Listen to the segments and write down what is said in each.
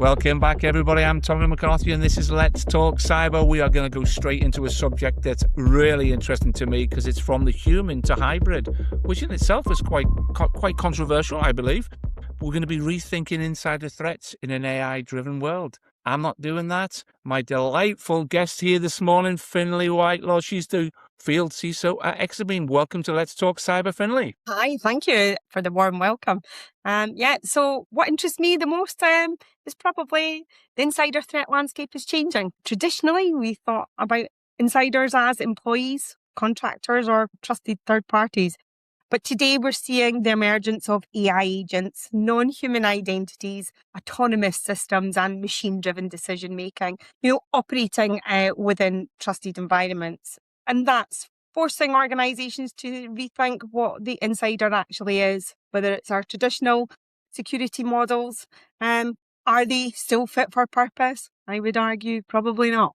Welcome back, everybody. I'm Tommy McCarthy, and this is Let's Talk Cyber. We are going to go straight into a subject that's really interesting to me because it's from the human to hybrid, which in itself is quite controversial, I believe. We're going to be rethinking insider threats in an AI-driven world. I'm not doing that. My delightful guest here this morning, Findlay Whitelaw. She's the field CISO at Exabeam. Welcome to Let's Talk Cyber, Findlay. Hi, thank you for the warm welcome. So what interests me the most is probably the insider threat landscape is changing. Traditionally, we thought about insiders as employees, contractors, or trusted third parties. But today we're seeing the emergence of AI agents, non-human identities, autonomous systems, and machine-driven decision-making, operating within trusted environments. And that's forcing organizations to rethink what the insider actually is, whether it's our traditional security models. Are they still fit for purpose? I would argue probably not.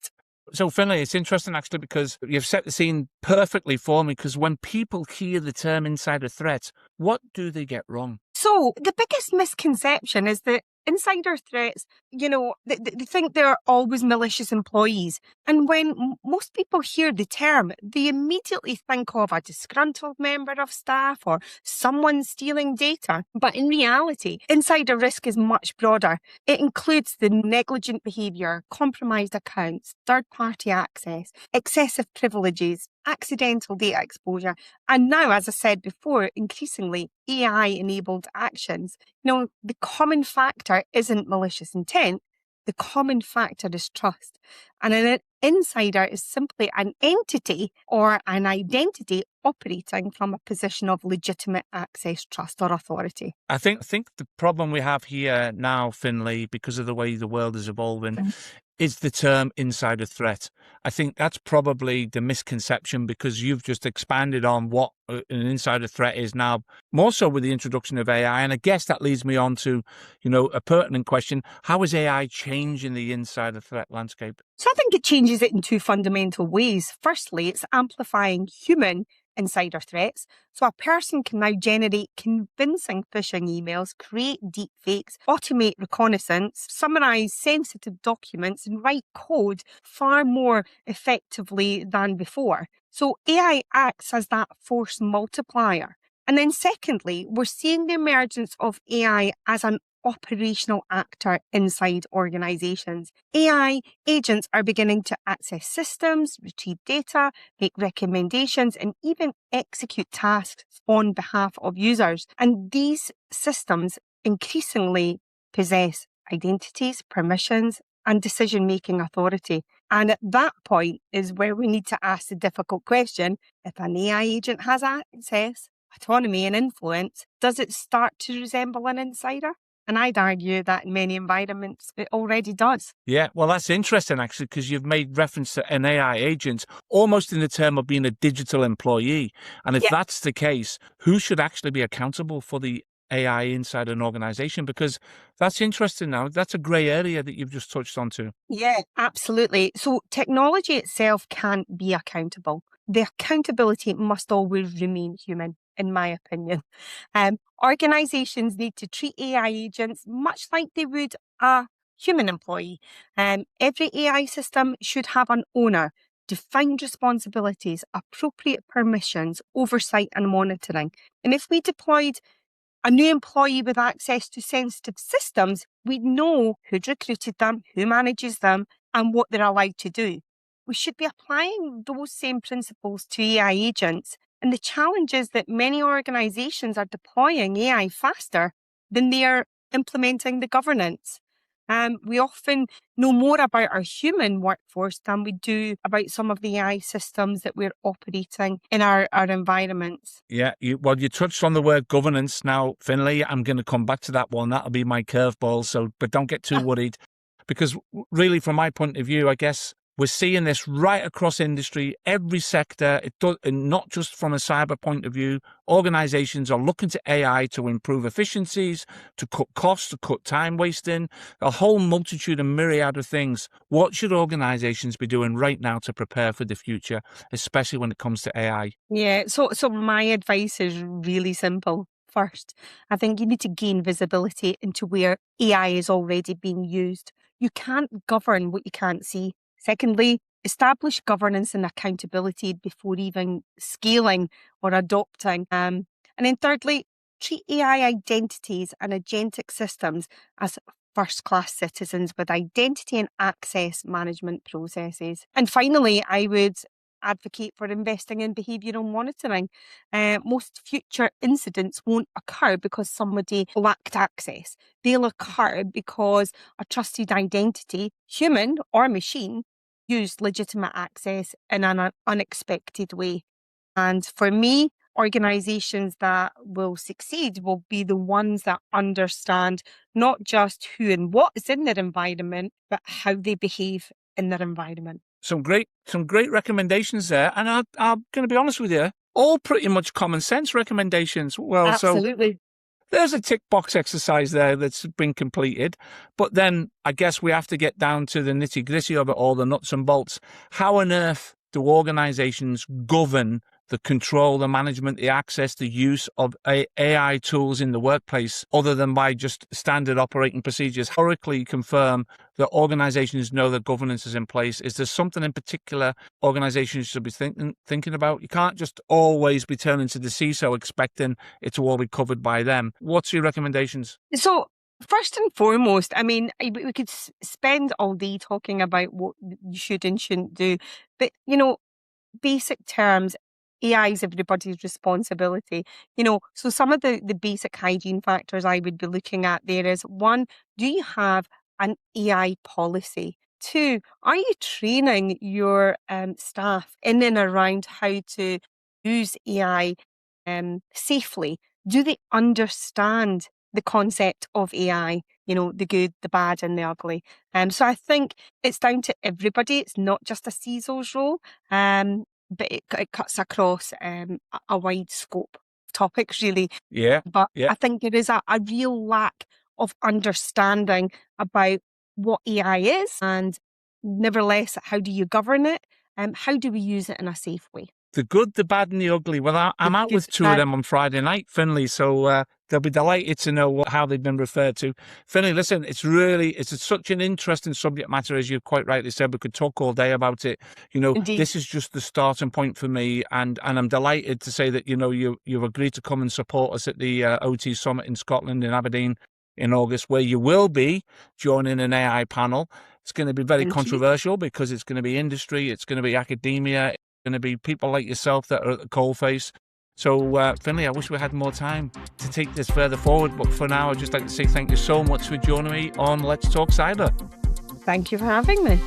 So, Findlay, it's interesting actually because you've set the scene perfectly for me, because when people hear the term insider threat, what do they get wrong? So the biggest misconception is that insider threats, they think they're always malicious employees. And when most people hear the term, they immediately think of a disgruntled member of staff or someone stealing data. But in reality, insider risk is much broader. It includes the negligent behaviour, compromised accounts, third-party access, excessive privileges, accidental data exposure, and now, as I said before, increasingly AI-enabled actions. The common factor isn't malicious intent. The common factor is trust. And an insider is simply an entity or an identity operating from a position of legitimate access, trust, or authority. I think the problem we have here now, Findlay, because of the way the world is evolving, is the term insider threat. I think that's probably the misconception, because you've just expanded on what an insider threat is now, more so with the introduction of AI. And I guess that leads me on to, a pertinent question. How is AI changing the insider threat landscape? So I think it changes it in two fundamental ways. Firstly, it's amplifying human insider threats. So a person can now generate convincing phishing emails, create deepfakes, automate reconnaissance, summarize sensitive documents, and write code far more effectively than before. So AI acts as that force multiplier. And then secondly, we're seeing the emergence of AI as an operational actor inside organizations. AI agents are beginning to access systems, retrieve data, make recommendations, and even execute tasks on behalf of users. And these systems increasingly possess identities, permissions, and decision-making authority. And at that point is where we need to ask the difficult question: if an AI agent has access, autonomy, and influence, does it start to resemble an insider? And I'd argue that in many environments, it already does. Yeah, well, that's interesting, actually, because you've made reference to an AI agent almost in the term of being a digital employee. And if that's the case, who should actually be accountable for the AI inside an organization? Because that's interesting now. That's a grey area that you've just touched on to. Yeah, absolutely. So technology itself can't be accountable. The accountability must always remain human, in my opinion. Organizations need to treat AI agents much like they would a human employee. Every AI system should have an owner, defined responsibilities, appropriate permissions, oversight, and monitoring. And if we deployed a new employee with access to sensitive systems, we'd know who'd recruited them, who manages them, and what they're allowed to do. We should be applying those same principles to AI agents. And the challenge is that many organizations are deploying AI faster than they are implementing the governance. We often know more about our human workforce than we do about some of the AI systems that we're operating in our environments. Yeah, you touched on the word governance. Now, Findlay, I'm going to come back to that one. That'll be my curveball. But don't get too worried, because really, from my point of view, I guess we're seeing this right across industry, every sector. And not just from a cyber point of view. Organizations are looking to AI to improve efficiencies, to cut costs, to cut time wasting, a whole multitude and myriad of things. What should organizations be doing right now to prepare for the future, especially when it comes to AI? Yeah, so my advice is really simple. First, I think you need to gain visibility into where AI is already being used. You can't govern what you can't see. Secondly, establish governance and accountability before even scaling or adopting. And then thirdly, treat AI identities and agentic systems as first-class citizens with identity and access management processes. And finally, I would advocate for investing in behavioural monitoring. Most future incidents won't occur because somebody lacked access. They'll occur because a trusted identity, human or machine, used legitimate access in an unexpected way. And for me, organisations that will succeed will be the ones that understand not just who and what is in their environment, but how they behave in their environment. Some great recommendations there. And I'm going to be honest with you, all pretty much common sense recommendations. Well, Absolutely. So there's a tick box exercise there that's been completed. But then I guess we have to get down to the nitty gritty of it all, the nuts and bolts. How on earth do organizations govern the control, the management, the access, the use of AI tools in the workplace, other than by just standard operating procedures? Historically confirm that organizations know that governance is in place. Is there something in particular organizations should be thinking about? You can't just always be turning to the CISO expecting it to all be covered by them. What's your recommendations? So, first and foremost, I mean, we could spend all day talking about what you should and shouldn't do, but, basic terms, AI is everybody's responsibility. So some of the basic hygiene factors I would be looking at there is, one, do you have an AI policy? Two, are you training your staff in and around how to use AI safely? Do they understand the concept of AI? The good, the bad, and the ugly. So I think it's down to everybody. It's not just a CISO's role. But it cuts across a wide scope of topics, really. Yeah. But I think there is a real lack of understanding about what AI is, and nevertheless, how do you govern it? How do we use it in a safe way? The good, the bad, and the ugly. Well, I'm out with two of them on Friday night, Findlay, so they'll be delighted to know how they've been referred to. Findlay, listen, it's such an interesting subject matter, as you quite rightly said. We could talk all day about it. Indeed. This is just the starting point for me, and I'm delighted to say that you've agreed to come and support us at the OT Summit in Scotland, in Aberdeen, in August, where you will be joining an AI panel. It's going to be very controversial because it's going to be industry, it's going to be academia, going to be people like yourself that are at the coalface. So, Findlay, I wish we had more time to take this further forward. But for now, I'd just like to say thank you so much for joining me on Let's Talk Cyber. Thank you for having me.